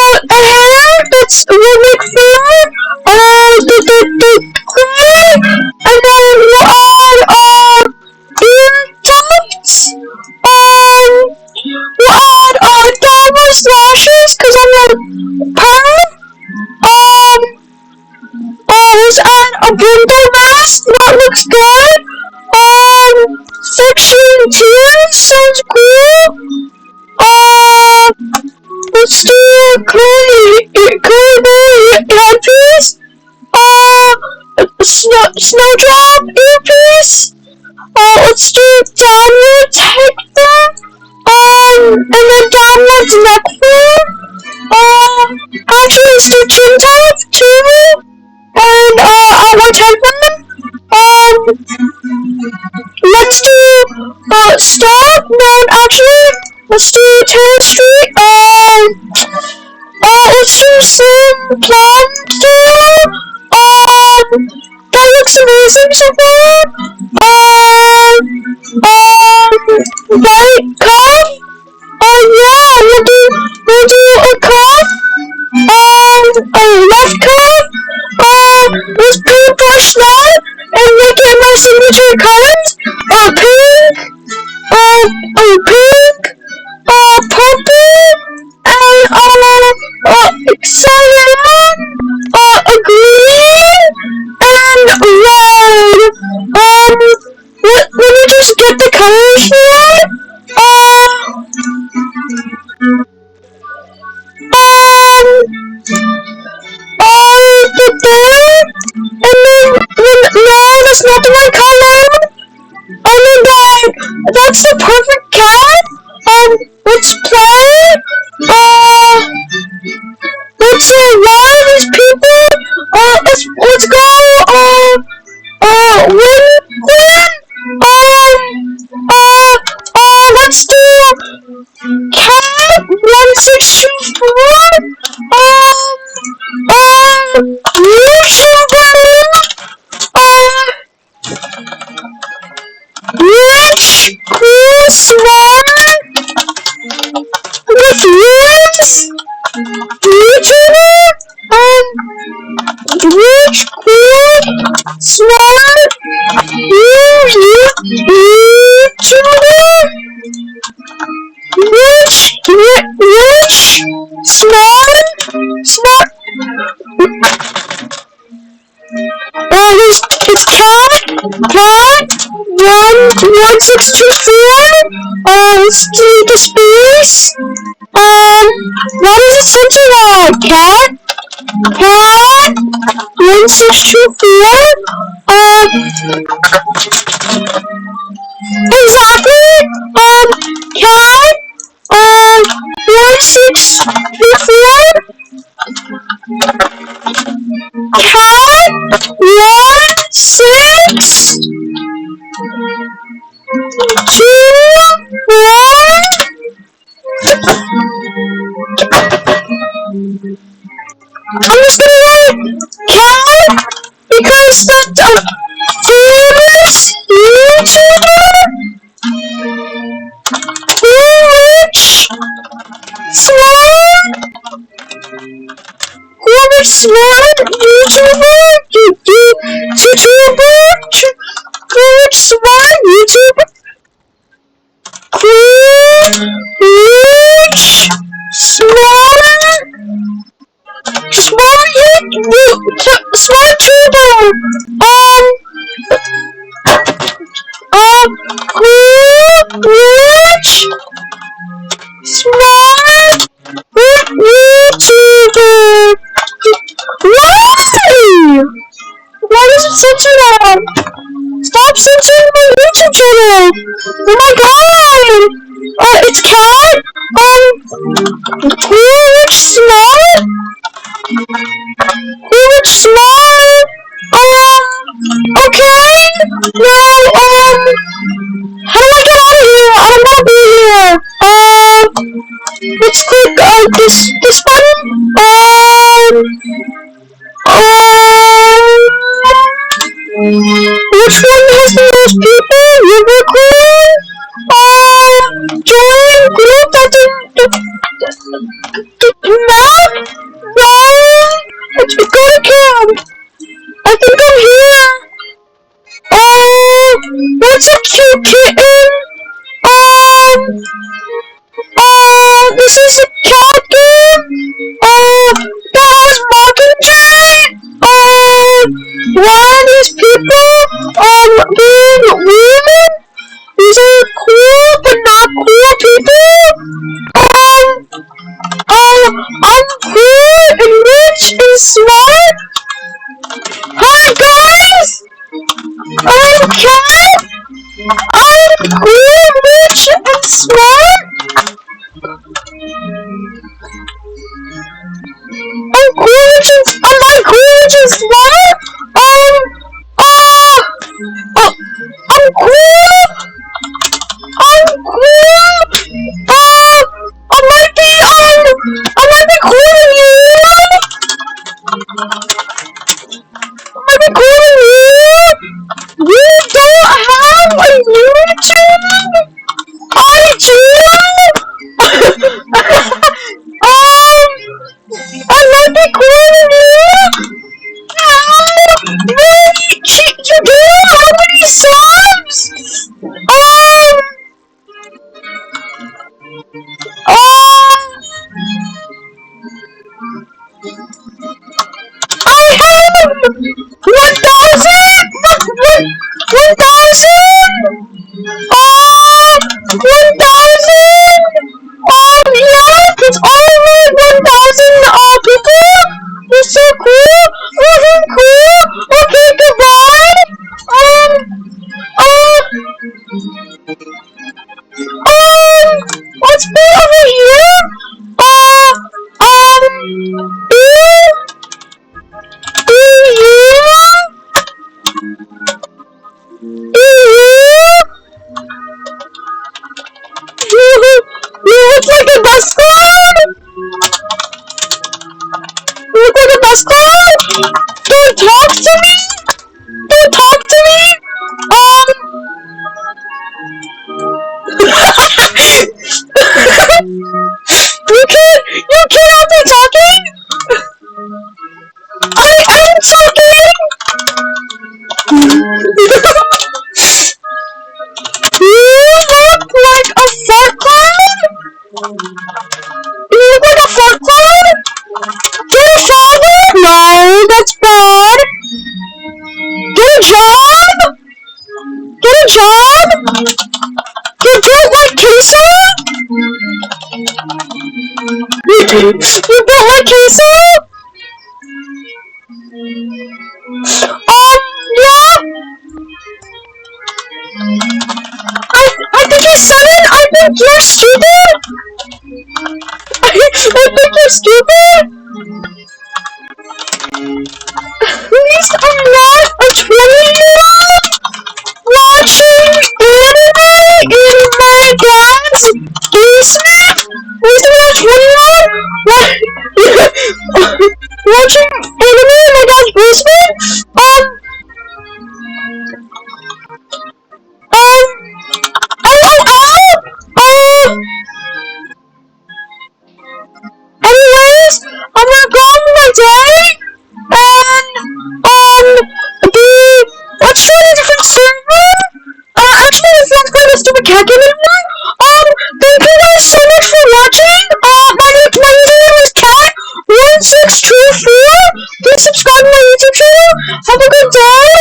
a hair that's will make fur, the clay, and then we'll add, ear tufts, we'll add, Thanos lashes, cause I'm a perv, let's add a bundle mask, that looks good, section 2 sounds cool, let's do curly headpiece, snowdrop earpiece, let's do downwards head flare, and then downwards neck flare, actually let's do chin tuck too, and outward headband, let's do stop, no actually, let's do Terrace Street, let's do some plum too, that looks amazing so far, right cuff, yeah, we'll do a cuff, a left cuff, let's paintbrush that, and make it my signature colors, pink, purple, and, cyan, a green, and red, let me just get the colors here, there, and then, no, that's not the right color, that's the perfect cat, let's play, let's why these people, let's go, let's do cat 1624, rich, cool, smart, with wins, YouTuber, rich, cool, smart, YouTuber, rich, smart, it's cat, 1624, let's do the space, what is it centered on, cat, 1624, exactly, cat, 1624, cat, 1624, I'm just gonna write cat because that's a famous YouTuber, rich, smart, YouTuber, rich, smart YouTuber, rich, smart, smart tuber, rich, smart, YouTuber. Why? Why does it censor that? Stop censoring my YouTube channel! Oh my god! It's cat? Rich, smart? Rich, smart? Okay? Now, how do I get out of here? I don't want to be here. Let's click, this button. Which one has the most people? Unicorn? Join group that didn't... Map? That's a cute kitten. This is a cat game. That has Mockingjay. Why are these people, being women? These are cool, but not cool people. I'm cool and rich and smart. Hi guys! I'm Cat! I'm cool, rich, and smart! Am I cool, rich, and smart? I'm cool! I'm cool! I might be cooler than you! I might be cooler than you! You don't have a YouTube? I do! I might be cooler than you! Wait! You do? How many subs? I have 1,000! 1,000! 1,000! Yeah, it's over 1,000 people! You're so cool! Cool! Okay, goodbye! What's big over here? You look like a bus clown! You look like a bus clown! Don't talk to me! Don't talk to me! You cannot be talking! I am talking! You look like a fart clown? You look like a fart clown? Get a father? No, that's bad. Get a job? Get a job? You don't like queso? You don't like queso? Yeah. I think you're 7. I think you're stupid. I think you're stupid. At least I'm not a 20-year-old watching anime in my dad's basement. At least I'm not a 20-year-old watching anime in my dad's basement. Anyways, I'm gonna go on my day, and, let's try a different server. Actually, this sounds like a stupid cat game anymore. Thank you guys so much for watching. My username is Cat1624. Please subscribe to my YouTube channel. Have a good day.